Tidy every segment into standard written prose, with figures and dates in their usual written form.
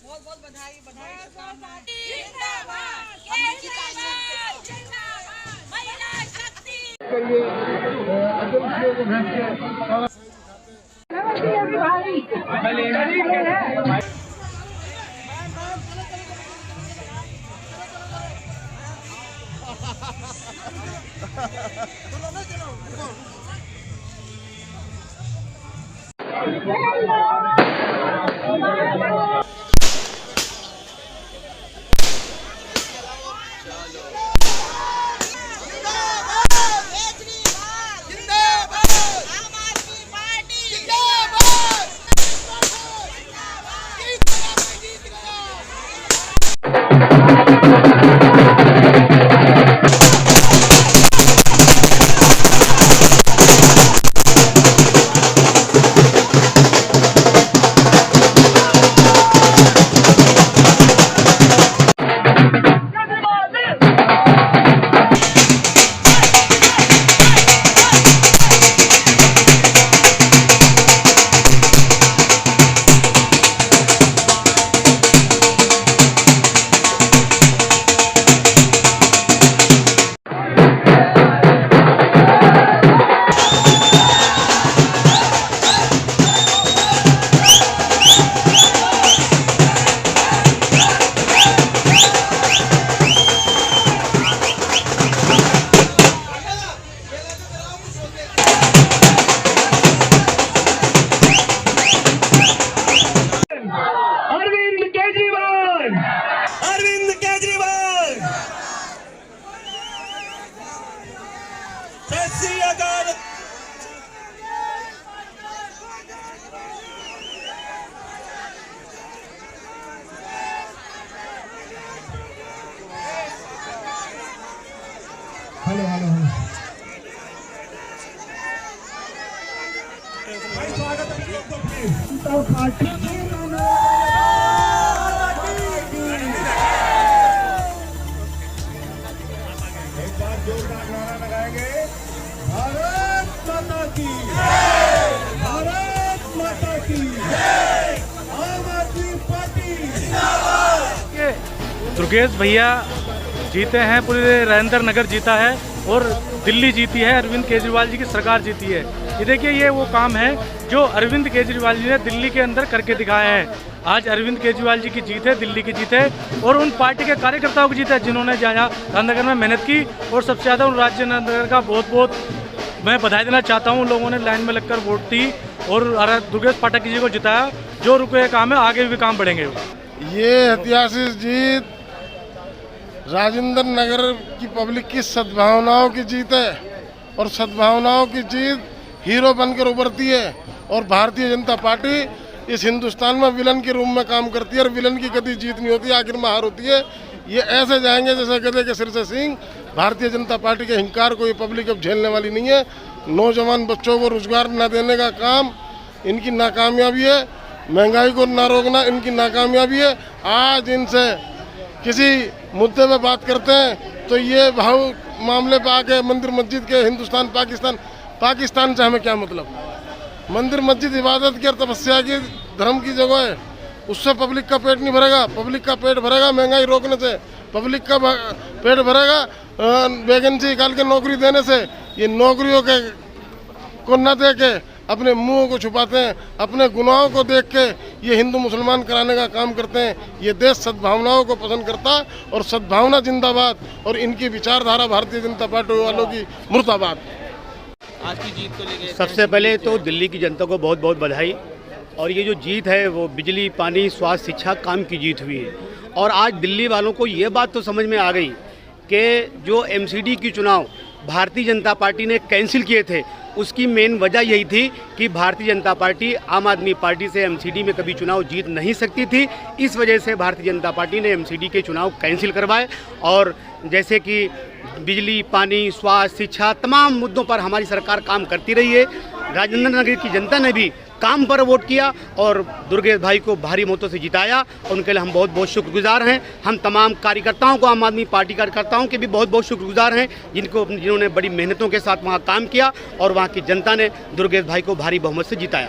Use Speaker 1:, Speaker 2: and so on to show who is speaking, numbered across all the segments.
Speaker 1: बहुत बधाई
Speaker 2: hello hello एक बार जोरदार नारा लगाएंगे, भारत माता की जय, भारत माता की जय, आम आदमी पार्टी जिंदाबाद।
Speaker 3: दुर्गेश भैया जीते हैं, पूरे राजेंद्र नगर जीता है और दिल्ली जीती है, अरविंद केजरीवाल जी की सरकार जीती है। ये देखिए, ये वो काम है जो अरविंद केजरीवाल जी ने दिल्ली के अंदर करके दिखाया है। आज अरविंद केजरीवाल जी की जीत है, दिल्ली की जीत है और उन पार्टी के कार्यकर्ताओं की जीत है जिन्होंने जहाँ राजनगर में मेहनत की। और सबसे ज़्यादा उन राजनगर का बहुत बहुत मैं बधाई देना चाहता हूँ। उन लोगों ने लाइन में लगकर वोट दी और दुर्गेश पाठक जी को जिताया। जो रुके काम है, आगे भी काम बढ़ेंगे।
Speaker 4: ये ऐतिहासिक जीत राजेंद्र नगर की पब्लिक की सद्भावनाओं की जीत है और सद्भावनाओं की जीत हीरो बनकर उभरती है। और भारतीय जनता पार्टी इस हिंदुस्तान में विलन के रूप में काम करती है और विलन की कभी जीत नहीं होती, आखिर में हार होती है। ये ऐसे जाएंगे जैसे गधे के सिर से सींग। भारतीय जनता पार्टी के हिंकार को ये पब्लिक अब झेलने वाली नहीं है। नौजवान बच्चों को रोजगार न देने का काम इनकी नाकामयाबी है, महंगाई को न रोकना इनकी नाकामयाबी है। आज इनसे किसी मुद्दे पे बात करते हैं तो ये भाव मामले पे आके मंदिर मस्जिद के हिंदुस्तान पाकिस्तान से हमें क्या मतलब। मंदिर मस्जिद इबादत की और तपस्या की धर्म की जगह है, उससे पब्लिक का पेट नहीं भरेगा। पब्लिक का पेट भरेगा महंगाई रोकने से, पब्लिक का पेट भरेगा वैकेंसी निकाल के नौकरी देने से। ये नौकरियों के को न दे के अपने मुंह को छुपाते हैं, अपने गुनाहों को देख के ये हिंदू मुसलमान कराने का काम करते हैं। ये देश सद्भावनाओं को पसंद करता और सद्भावना जिंदाबाद और इनकी विचारधारा भारतीय जनता पार्टी वालों की मुर्दाबाद।
Speaker 5: आज की जीत को लेकर
Speaker 6: सबसे पहले तो दिल्ली की जनता को बहुत बहुत बधाई। और ये जो जीत है वो बिजली, पानी, स्वास्थ्य, शिक्षा, काम की जीत हुई है। और आज दिल्ली वालों को ये बात तो समझ में आ गई कि जो एमसीडी की चुनाव भारतीय जनता पार्टी ने कैंसिल किए थे, उसकी मेन वजह यही थी कि भारतीय जनता पार्टी आम आदमी पार्टी से एमसीडी में कभी चुनाव जीत नहीं सकती थी। इस वजह से भारतीय जनता पार्टी ने एमसीडी के चुनाव कैंसिल करवाए। और जैसे कि बिजली, पानी, स्वास्थ्य, शिक्षा, तमाम मुद्दों पर हमारी सरकार काम करती रही है। राजेंद्र नगर की जनता ने भी काम पर वोट किया और दुर्गेश भाई को भारी मतों से जिताया। उनके लिए हम बहुत बहुत शुक्रगुजार हैं। हम तमाम कार्यकर्ताओं को, आम आदमी पार्टी कार्यकर्ताओं के भी बहुत बहुत शुक्रगुजार हैं जिन्होंने बड़ी मेहनतों के साथ वहाँ काम किया और वहाँ की जनता ने दुर्गेश भाई को भारी बहुमत से जिताया।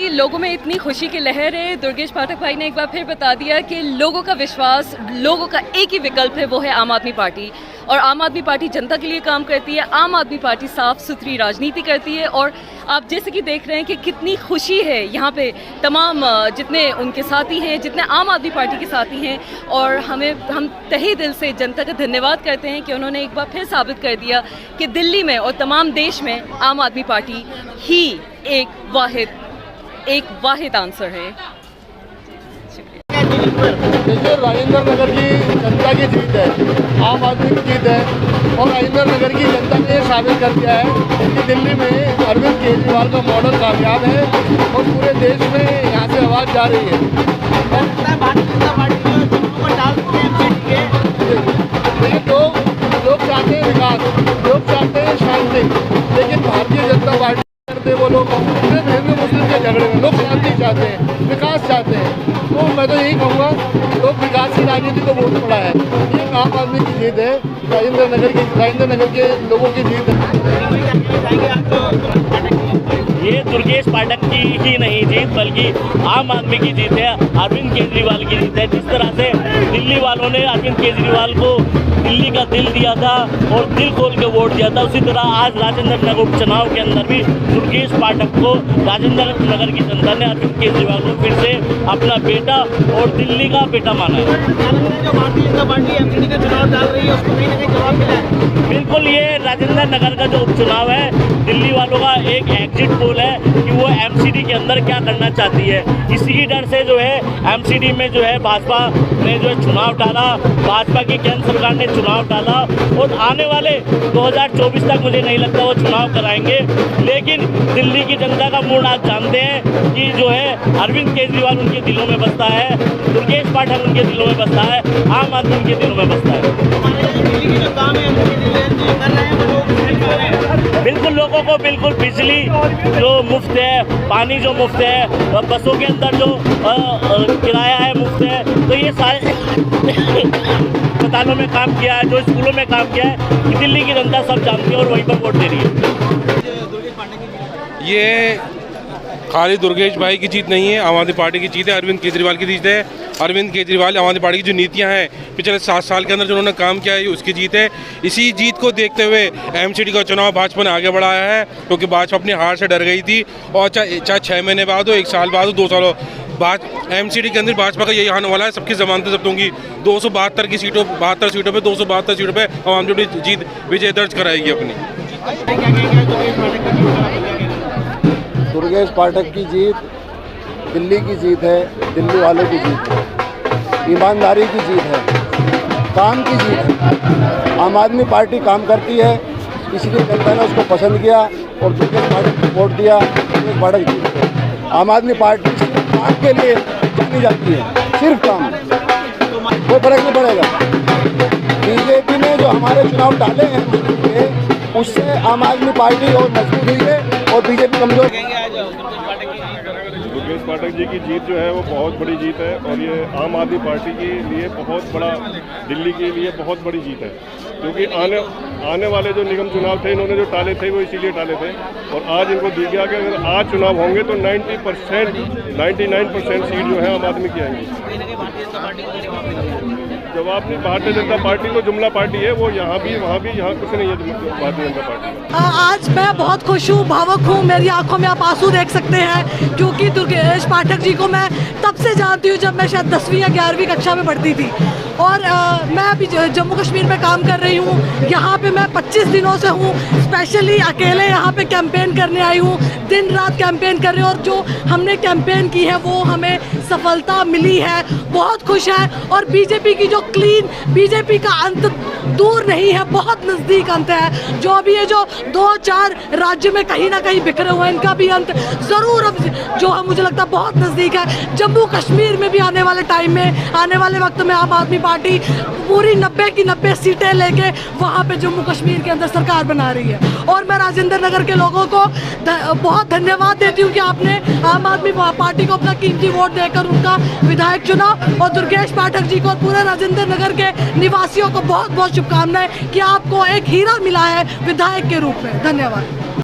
Speaker 7: लोगों में इतनी खुशी की लहर है। दुर्गेश पाठक भाई ने एक बार फिर बता दिया कि लोगों का विश्वास, लोगों का एक ही विकल्प है, वो है आम आदमी पार्टी। और आम आदमी पार्टी जनता के लिए काम करती है। आम आदमी पार्टी साफ सुथरी राजनीति करती है। और आप जैसे कि देख रहे हैं कि कितनी खुशी है यहाँ पे तमाम जितने उनके साथी हैं, जितने आम आदमी पार्टी के साथी हैं। और हम तहे दिल से जनता का धन्यवाद करते हैं कि उन्होंने एक बार फिर साबित कर दिया कि दिल्ली में और तमाम देश में आम आदमी पार्टी ही एक वाहिद आंसर है।
Speaker 4: देखिए, राजेंद्र नगर की जनता की जीत है, आम आदमी की जीत है। और राजेंद्र नगर की जनता ने ये साबित कर दिया है कि दिल्ली में अरविंद केजरीवाल का मॉडल कामयाब है और पूरे देश में यहाँ से आवाज़ जा रही है। लेकिन लोग चाहते हैं विकास, लोग चाहते हैं शांति, लेकिन भारतीय जनता पार्टी करते वो लोग सिर्फ हिंदू मुस्लिम के झगड़े में। लोग शांति चाहते हैं, विकास चाहते हैं। तो मैं तो यही कहूँगा, लोग विकास की राजनीति को वोट पड़ा है। ये आम आदमी की जीत है, राजेंद्र नगर के लोगों की जीत है।
Speaker 8: ये दुर्गेश पाठक की ही नहीं जीत, बल्कि आम आदमी की जीत है, अरविंद केजरीवाल की जीत है। जिस तरह से दिल्ली वालों ने अरविंद केजरीवाल को दिल्ली का दिल दिया था और दिल खोल के वोट दिया था, उसी तरह आज राजेंद्र नगर उपचुनाव के अंदर भी दुर्गेश पाठक को राजेंद्र नगर की जनता ने अरविंद केजरीवाल को फिर से अपना बेटा और दिल्ली का बेटा माना है।
Speaker 5: जो भारतीय जनता पार्टी एमसीडी का चुनाव डाल रही है, उसको कहीं ना कहीं जवाब मिला है।
Speaker 8: बिल्कुल, ये राजेंद्र नगर का जो उपचुनाव है, दिल्ली वालों का एक एग्जिट पोल है कि वो एमसीडी के अंदर क्या करना चाहती है। इसी की डर से जो है एमसीडी में जो है भाजपा ने जो है चुनाव डाला, भाजपा की केंद्र सरकार ने चुनाव डाला और आने वाले 2024 तक मुझे नहीं लगता वो चुनाव कराएंगे। लेकिन दिल्ली की जनता का मूड आज जानते हैं कि जो है अरविंद केजरीवाल उनके दिलों में बसता है, दुर्गेश पाठक उनके दिलों में बसता है, आम आदमी उनके दिलों में बसता है।
Speaker 5: दिल्ली की जो काम है कर रहे हैं वो लोग
Speaker 8: बिल्कुल, लोगों को बिल्कुल बिजली जो मुफ्त है, पानी जो मुफ्त है, बसों के अंदर जो किराया है मुफ्त है। तो ये सारे अस्पतालों में काम किया है, जो स्कूलों में काम किया है, दिल्ली की जनता सब जानती है और वहीं पर वोट दे रही है।
Speaker 9: ये खाली दुर्गेश भाई की जीत नहीं है, आम आदमी पार्टी की जीत है, अरविंद केजरीवाल की जीत है। अरविंद केजरीवाल आम आदमी पार्टी की जो नीतियां हैं पिछले 7 साल के अंदर जो उन्होंने काम किया है, उसकी जीत है। इसी जीत को देखते हुए एमसीडी का चुनाव भाजपा ने आगे बढ़ाया है, क्योंकि भाजपा अपनी हार से डर गई थी। और चाहे 6 महीने बाद हो, 1 साल बाद हो, 2 साल हो, एमसीडी के अंदर भाजपा का यही आने वाला है। सबकी जमानतें जब्त होंगी। 72 की सीटों 72 सीटों पे 272 सीटों पे आम आदमी पार्टी जीत विजय दर्ज कराएगी अपनी।
Speaker 10: दुर्गेश पाठक की जीत दिल्ली की जीत है, दिल्ली वालों की जीत है, ईमानदारी की जीत है, काम की जीत है। आम आदमी पार्टी काम करती है, इसलिए जनता ने उसको पसंद किया और दुर्गेश पाठक को वोट दिया। दुर्गेश पाठक जीत गए। आम आदमी पार्टी सिर्फ काम के लिए जानी जाती है, सिर्फ काम, कोई फर्क नहीं पड़ेगा। बीजेपी ने जो हमारे चुनाव डाले हैं उससे आम आदमी पार्टी और मजबूत हुई है और बीजेपी कमजोर।
Speaker 11: दुर्गेश पाठक जी की जीत जो है वो बहुत बड़ी जीत है और ये आम आदमी पार्टी के लिए बहुत बड़ा, दिल्ली के लिए बहुत बड़ी जीत है। क्योंकि आने वाले जो निगम चुनाव थे, इन्होंने जो टाले थे वो इसीलिए टाले थे और आज इनको दिख गया कि अगर आज चुनाव होंगे तो 99% सीट जो है आम आदमी की आएंगी। जवाब नहीं, भारतीय जनता पार्टी तो जुमला पार्टी है, वो यहाँ भी वहाँ भी, यहाँ कुछ नहीं है भारतीय जनता पार्टी।
Speaker 1: आज मैं बहुत खुश हूँ, भावुक हूँ, मेरी आंखों में आप आंसू देख सकते हैं, क्योंकि दुर्गेश पाठक जी को मैं तब से जानती हूँ जब मैं शायद 10वीं या 11वीं कक्षा में पढ़ती थी। और मैं अभी जम्मू कश्मीर में काम कर रही हूँ। यहाँ पे मैं 25 दिनों से हूँ, स्पेशली अकेले यहाँ पे कैंपेन करने आई हूँ, दिन रात कैंपेन कर रही हूँ और जो हमने कैंपेन की है वो हमें सफलता मिली है। बहुत खुश है और बीजेपी की जो क्लीन, बीजेपी का अंत दूर नहीं है, बहुत नज़दीक अंत है। जो अभी ये जो 2-4 राज्य में कहीं ना कहीं बिखरे हुए हैं, इनका भी अंत ज़रूर अब जो है मुझे लगता है बहुत नज़दीक है। जम्मू कश्मीर में भी आने वाले टाइम में, आने वाले वक्त में आम आदमी पार्टी पूरी 90 की 90 सीटें लेके वहाँ पे जम्मू कश्मीर के अंदर सरकार बना रही है। और मैं राजेंद्र नगर के लोगों को बहुत धन्यवाद देती हूँ कि आपने आम आदमी पार्टी को अपना कीमती वोट देकर उनका विधायक चुना, और दुर्गेश पाठक जी को और पूरे राजेंद्र नगर के निवासियों को बहुत बहुत शुभकामनाएं कि आपको एक हीरा मिला है विधायक के रूप में। धन्यवाद।